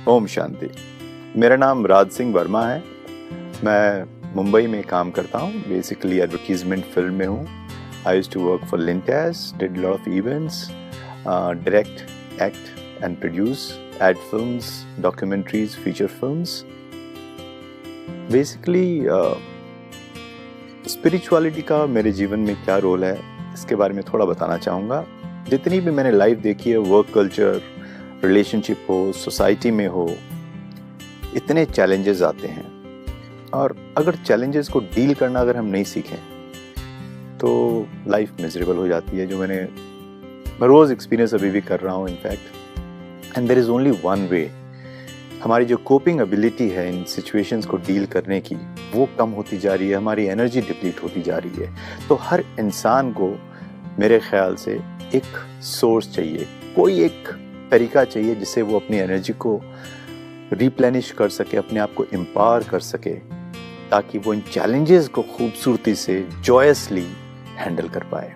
ओम शांति। मेरा नाम राज सिंह वर्मा है। मैं मुंबई में काम करता हूँ। बेसिकली एडवर्टीजमेंट फील्ड में हूँ। I used to work for Lintas, did lot of events, direct, act and produce ad films, documentaries, feature films. Basically spirituality का मेरे जीवन में क्या रोल है, इसके बारे में थोड़ा बताना चाहूँगा। जितनी भी मैंने लाइफ देखी है, वर्क कल्चर, रिलेशनशिप हो, सोसाइटी में हो, इतने चैलेंजेस आते हैं, और अगर चैलेंजेस को डील करना अगर हम नहीं सीखें तो लाइफ मिजरेबल हो जाती है, जो मैं रोज एक्सपीरियंस अभी भी कर रहा हूँ in fact. And there is only one way. हमारी जो कोपिंग एबिलिटी है इन सिचुएशंस को डील करने की, वो कम होती जा रही है, हमारी एनर्जी डिप्लीट होती जा रही है। तो हर इंसान को मेरे ख्याल से एक सोर्स चाहिए, कोई एक तरीका चाहिए जिससे वो अपनी एनर्जी को रिप्लेनिश कर सके, अपने आप को एम्पावर कर सके, ताकि वो इन चैलेंजेस को खूबसूरती से जॉयसली हैंडल कर पाए।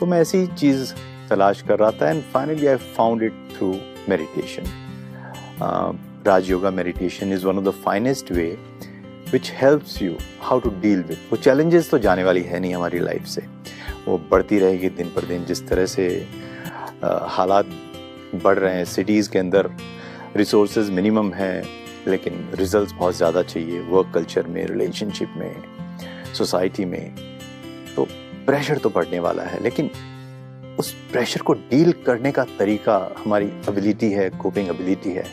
तो मैं ऐसी चीज़ तलाश कर रहा था, and finally I found it through meditation. Raj yoga meditation is one of the finest way which helps you how to deal with. वो चैलेंजेस तो जाने वाली है नहीं हमारी लाइफ से, वो बढ़ती रहेगी दिन पर दिन। जिस तरह से हालात बढ़ रहे हैं, सिटीज़ के अंदर रिसोर्सेज मिनिमम हैं, लेकिन रिजल्ट्स बहुत ज़्यादा चाहिए वर्क कल्चर में, रिलेशनशिप में, सोसाइटी में। तो प्रेशर तो बढ़ने वाला है, लेकिन उस प्रेशर को डील करने का तरीका हमारी एबिलिटी है, कोपिंग एबिलिटी है।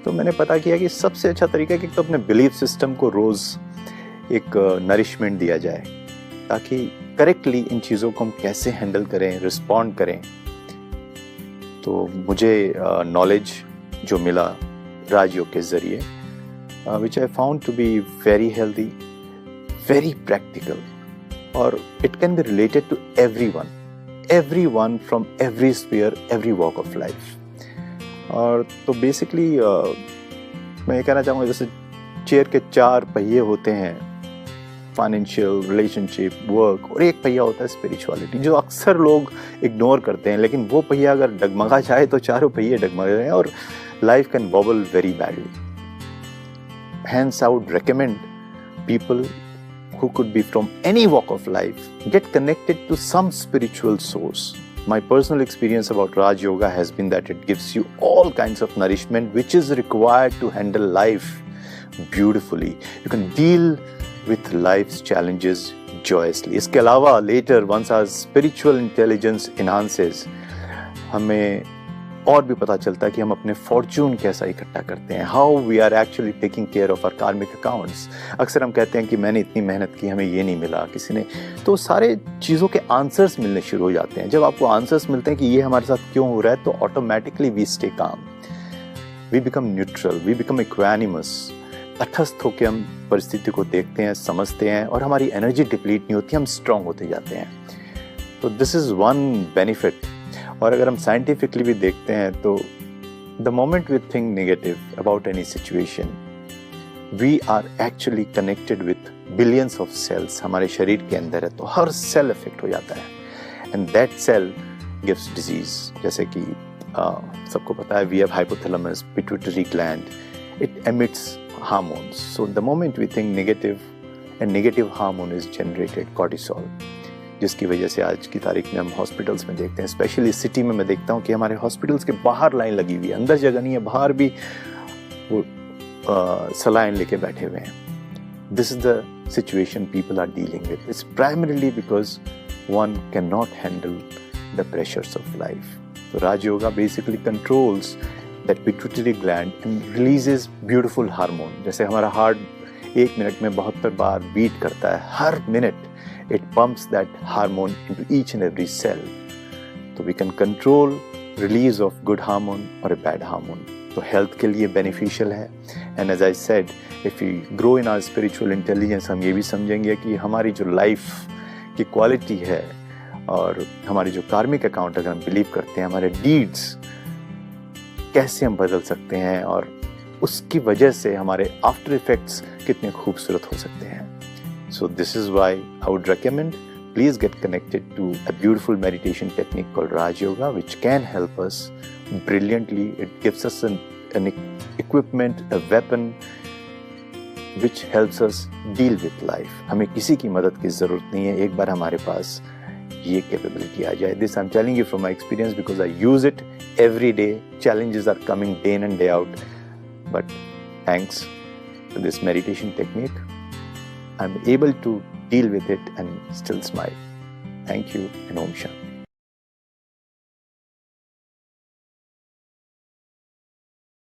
तो मैंने पता किया कि सबसे अच्छा तरीका है कि तो अपने बिलीफ सिस्टम को रोज़ एक नरिशमेंट दिया जाए, ताकि करेक्टली इन चीज़ों को हम कैसे हैंडल करें, रिस्पॉन्ड करें। तो मुझे नॉलेज जो मिला राजयोग के ज़रिए, which I found to be very healthy, very practical, और it can be related to everyone from every sphere, every walk of life. और तो बेसिकली मैं ये कहना चाहूँगा, जैसे चेयर के 4 पहिए होते हैं, फाइनेंशियल, रिलेशनशिप, वर्क, और एक पहिया होता है स्पिरिचुअलिटी, जो अक्सर लोग इग्नोर करते हैं। लेकिन वो पहिया अगर डगमगा जाए तो चारों पहिए डगमगा जाए, और life can vowel very badly. Hence, I would recommend people who could be from any walk of life get connected to some spiritual source. My personal experience about Raj Yoga has been that it gives you all kinds of nourishment which is required to handle life beautifully. You can deal with life's challenges joyously. इसके अलावा later once our spiritual intelligence enhances, हमें और भी पता चलता है कि हम अपने फॉर्चून कैसा इकट्ठा करते हैं, how we are actually taking care of our karmic accounts. अक्सर हम कहते हैं कि मैंने इतनी मेहनत की, हमें ये नहीं मिला, किसी ने, तो सारे चीज़ों के आंसर्स मिलने शुरू हो जाते हैं। जब आपको आंसर्स मिलते हैं कि ये हमारे साथ क्यों हो रहा है, तो automatically we stay calm, we become neutral, we become equanimous. तटस्थ होकर हम परिस्थिति को देखते हैं, समझते हैं, और हमारी एनर्जी डिप्लीट नहीं होती, हम स्ट्रांग होते जाते हैं। तो दिस इज़ वन बेनिफिट। और अगर हम साइंटिफिकली भी देखते हैं तो the moment we think negative about any situation, we are actually connected with billions of cells हमारे शरीर के अंदर है, तो हर सेल इफेक्ट हो जाता है, and that cell gives disease. जैसे कि सबको पता है, we have hypothalamus, pituitary gland, it emits hormones. So the moment we think negative, and negative hormone is generated cortisol, जिसकी वजह से आज की तारीख में हम हॉस्पिटल्स में देखते हैं, स्पेशली सिटी में मैं देखता हूँ कि हमारे हॉस्पिटल्स के बाहर लाइन लगी हुई है, अंदर जगह नहीं है, बाहर भी वो सलाइन लेके बैठे हुए हैं। This is the situation people are dealing with. It's primarily because one cannot handle the pressures of life. तो Raj yoga basically controls that pituitary gland and releases beautiful hormone. जैसे हमारा हार्ट 1 मिनट में 72 बार beat करता है, हर minute it pumps that hormone into each and every cell. So we can control release of good hormone or a bad hormone. तो health के लिए beneficial है। And as I said, if you grow in our spiritual intelligence, हम ये भी समझेंगे कि हमारी जो लाइफ की क्वालिटी है और हमारी जो कार्मिक अकाउंट अगर हम बिलीव करते हैं, हमारे डीड्स कैसे हम बदल सकते हैं और उसकी वजह से हमारे आफ्टर इफेक्ट्स कितने खूबसूरत हो सकते हैं। So this is why I would recommend, please get connected to a beautiful meditation technique called Raj Yoga, which can help us brilliantly. It gives us an equipment, a weapon which helps us deal with life. हमें किसी की मदद की ज़रूरत नहीं है, एक बार हमारे पास ये कैपेबिलिटी आ जाए। This I'm telling you from my experience because I use it every day. Challenges are coming day in and day out. But thanks to this meditation technique, I'm able to deal with it and still smile. Thank you and Om Shanti.